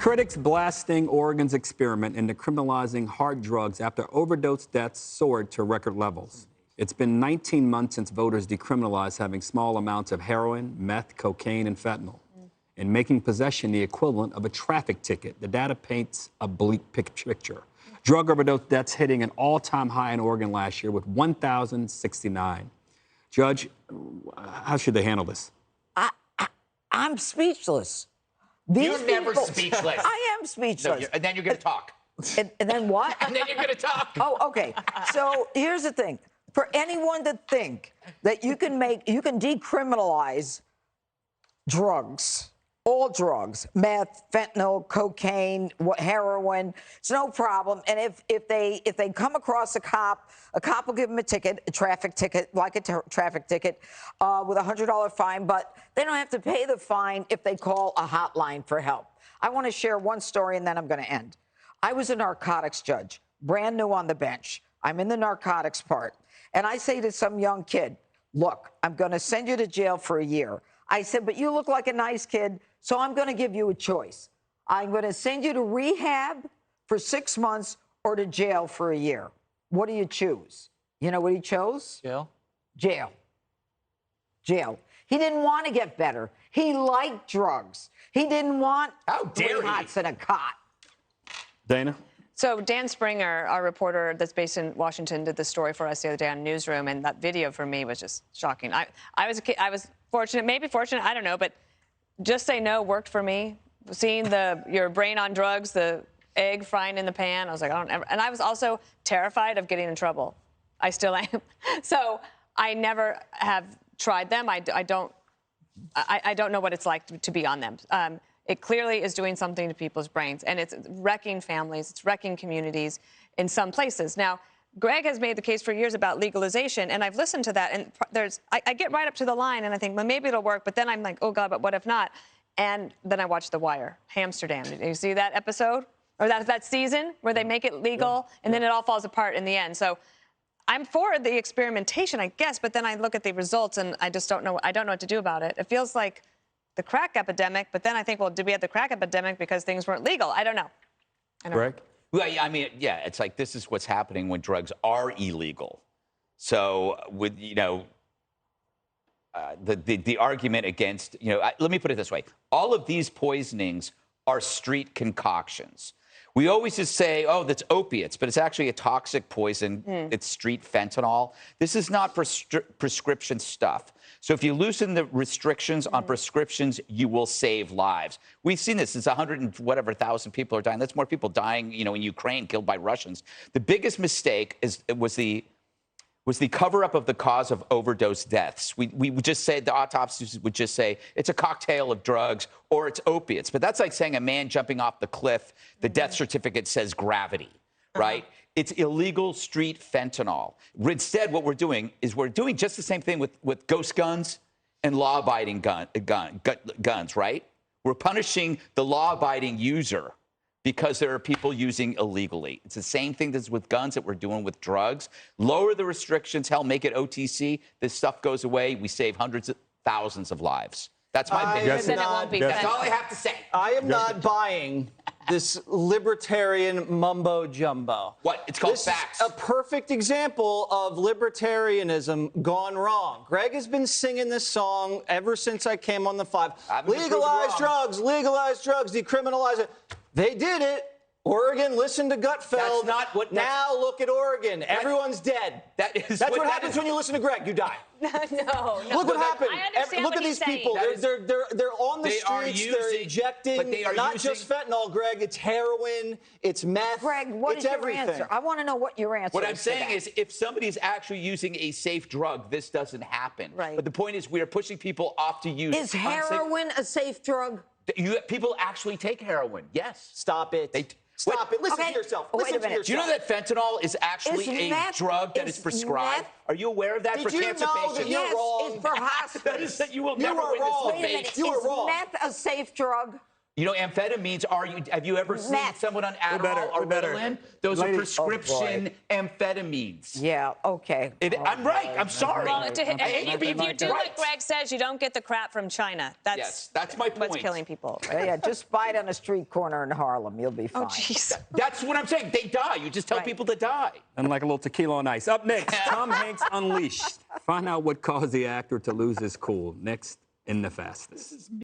Critics blasting Oregon's experiment in decriminalizing hard drugs after overdose deaths soared to record levels. It's been 19 months since voters decriminalized having small amounts of heroin, meth, cocaine, and fentanyl, and making possession the equivalent of a traffic ticket. The data paints a bleak picture. Drug overdose deaths hitting an all-time high in Oregon last year with 1,069. Judge, how should they handle this? I'm speechless. You're never speechless. I am speechless. No, and then you're going to talk. And then what? And then you're going to talk. Oh, okay. So here's the thing. For anyone to think that you can decriminalize drugs, all drugs, meth, fentanyl, cocaine, heroin, it's no problem. And if they come across a cop will give them a ticket, a traffic ticket, like a traffic ticket, with a $100 fine, but they don't have to pay the fine if they call a hotline for help. I want to share one story and then I'm going to end. I was a narcotics judge, brand new on the bench. I'm in the narcotics part. And I say to some young kid, look, I'm going to send you to jail for a year. I said, but you look like a nice kid, so I'm going to give you a choice. I'm going to send you to rehab for 6 months or to jail for a year. What do you choose? You know what he chose? Jail. Jail. Jail. He didn't want to get better. He liked drugs. He didn't want three hots and a cot. Dana? So Dan Springer, our reporter that's based in Washington, did the story for us the other day on Newsroom, and that video for me was just shocking. I was fortunate, maybe fortunate, I don't know, but Just Say No worked for me. Seeing your brain on drugs, the egg frying in the pan, I was like, I don't ever. And I was also terrified of getting in trouble. I still am. So I never have tried them. I don't know what it's like to be on them. It clearly is doing something to people's brains, and it's wrecking families, it's wrecking communities in some places. Now, Greg has made the case for years about legalization, and I've listened to that, and I get right up to the line, and I think, well, maybe it'll work, but then I'm like, oh, God, but what if not? And then I watch The Wire, Amsterdam. Did you see that episode? Or that season where they make it legal, and then it all falls apart in the end. So I'm for the experimentation, I guess, but then I look at the results, and I just don't know. I don't know what to do about it. It feels like the crack epidemic, but then I think, well, did we have the crack epidemic because things weren't legal? I don't know. Greg? Well, I mean, yeah, it's like this is what's happening when drugs are illegal. So with, the argument against, let me put it this way. All of these poisonings are street concoctions. We always just say, oh, that's opiates, but it's actually a toxic poison. It's street fentanyl. This is not prescription stuff. So if you loosen the restrictions on prescriptions, you will save lives. We've seen this. It's 100 and whatever thousand people are dying. That's more people dying, in Ukraine, killed by Russians. The biggest mistake was the cover-up of the cause of overdose deaths. We would just say, the autopsies would just say, it's a cocktail of drugs or it's opiates. But that's like saying a man jumping off the cliff, the death certificate says gravity, right? It's illegal street fentanyl. Instead, what we're doing is we're doing just the same thing with ghost guns and law-abiding guns, right? We're punishing the law-abiding user because there are people using illegally. It's the same thing that's with guns that we're doing with drugs. Lower the restrictions, hell, make it OTC. This stuff goes away. We save hundreds of thousands of lives. That's my opinion. That's all I have to say. I am not buying this libertarian mumbo-jumbo. What? It's called facts. This is a perfect example of libertarianism gone wrong. Greg has been singing this song ever since I came on the 5. Legalize drugs, decriminalize it. They did it. Oregon listened to Gutfeld. That's not what. Now look at Oregon. Everyone's dead. That's what happens when you listen to Greg. You die. No. Look what happened. I understand Look what at these he's saying. people. They're on the streets. They're injecting not just fentanyl, Greg. It's heroin. It's meth. Greg, what is your answer? I want to know what your answer is. What I'm saying is, if somebody is actually using a safe drug, this doesn't happen. Right. But the point is, we are pushing people off to use. Is heroin a safe drug? People actually take heroin. Yes. Stop it. Stop it. Listen to yourself. Wait a minute. Do you know that fentanyl is actually a drug that is prescribed? Are you aware of that for cancer patients? That you're wrong? It's for hospitals. That you will never win this debate. Wait a minute. Is meth a safe drug? You know, amphetamines are. Have you ever seen Meth. someone on Adderall or Ritalin? Those are prescription amphetamines. Yeah, okay. I'm right. I'm sorry. Well, I if hate to be you do right. what Greg says, you don't get the crap from China. Yes, that's my What's point. killing people. Yeah, just buy it on a street corner in Harlem. You'll be fine. Oh, jeez. That's what I'm saying. They die. You just tell Right. people to die. And like a little tequila on ice. Up next, Tom Hanks Unleashed. Find out what caused the actor to lose his cool. Next in the fastest.